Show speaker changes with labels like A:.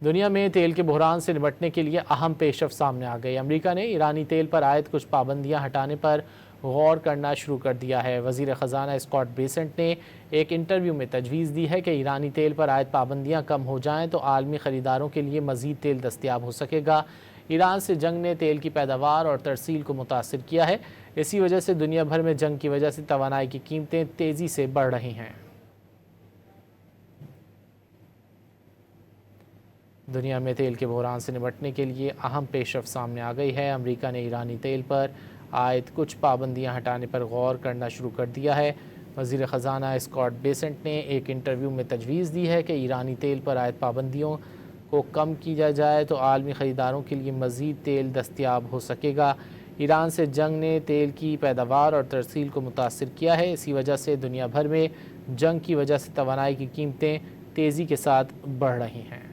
A: دنیا میں تیل کے بحران سے نمٹنے کے لیے اہم پیش رفت سامنے آ گئی۔ امریکہ نے ایرانی تیل پر عائد کچھ پابندیاں ہٹانے پر غور کرنا شروع کر دیا ہے۔ وزیر خزانہ اسکاٹ بیسنٹ نے ایک انٹرویو میں تجویز دی ہے کہ ایرانی تیل پر عائد پابندیاں کم ہو جائیں تو عالمی خریداروں کے لیے مزید تیل دستیاب ہو سکے گا۔ ایران سے جنگ نے تیل کی پیداوار اور ترسیل کو متاثر کیا ہے۔ اسی وجہ سے دنیا بھر میں جنگ کی وجہ سے توانائی کی قیمتیں تیزی سے بڑھ رہی ہیں۔ دنیا میں تیل کے بحران سے نمٹنے کے لیے اہم پیش رفت سامنے آ گئی ہے۔ امریکہ نے ایرانی تیل پر عائد کچھ پابندیاں ہٹانے پر غور کرنا شروع کر دیا ہے۔ وزیر خزانہ اسکاٹ بیسنٹ نے ایک انٹرویو میں تجویز دی ہے کہ ایرانی تیل پر عائد پابندیوں کو کم کیا جائے تو عالمی خریداروں کے لیے مزید تیل دستیاب ہو سکے گا۔ ایران سے جنگ نے تیل کی پیداوار اور ترسیل کو متاثر کیا ہے۔ اسی وجہ سے دنیا بھر میں جنگ کی وجہ سے توانائی کی قیمتیں تیزی کے ساتھ بڑھ رہی ہیں۔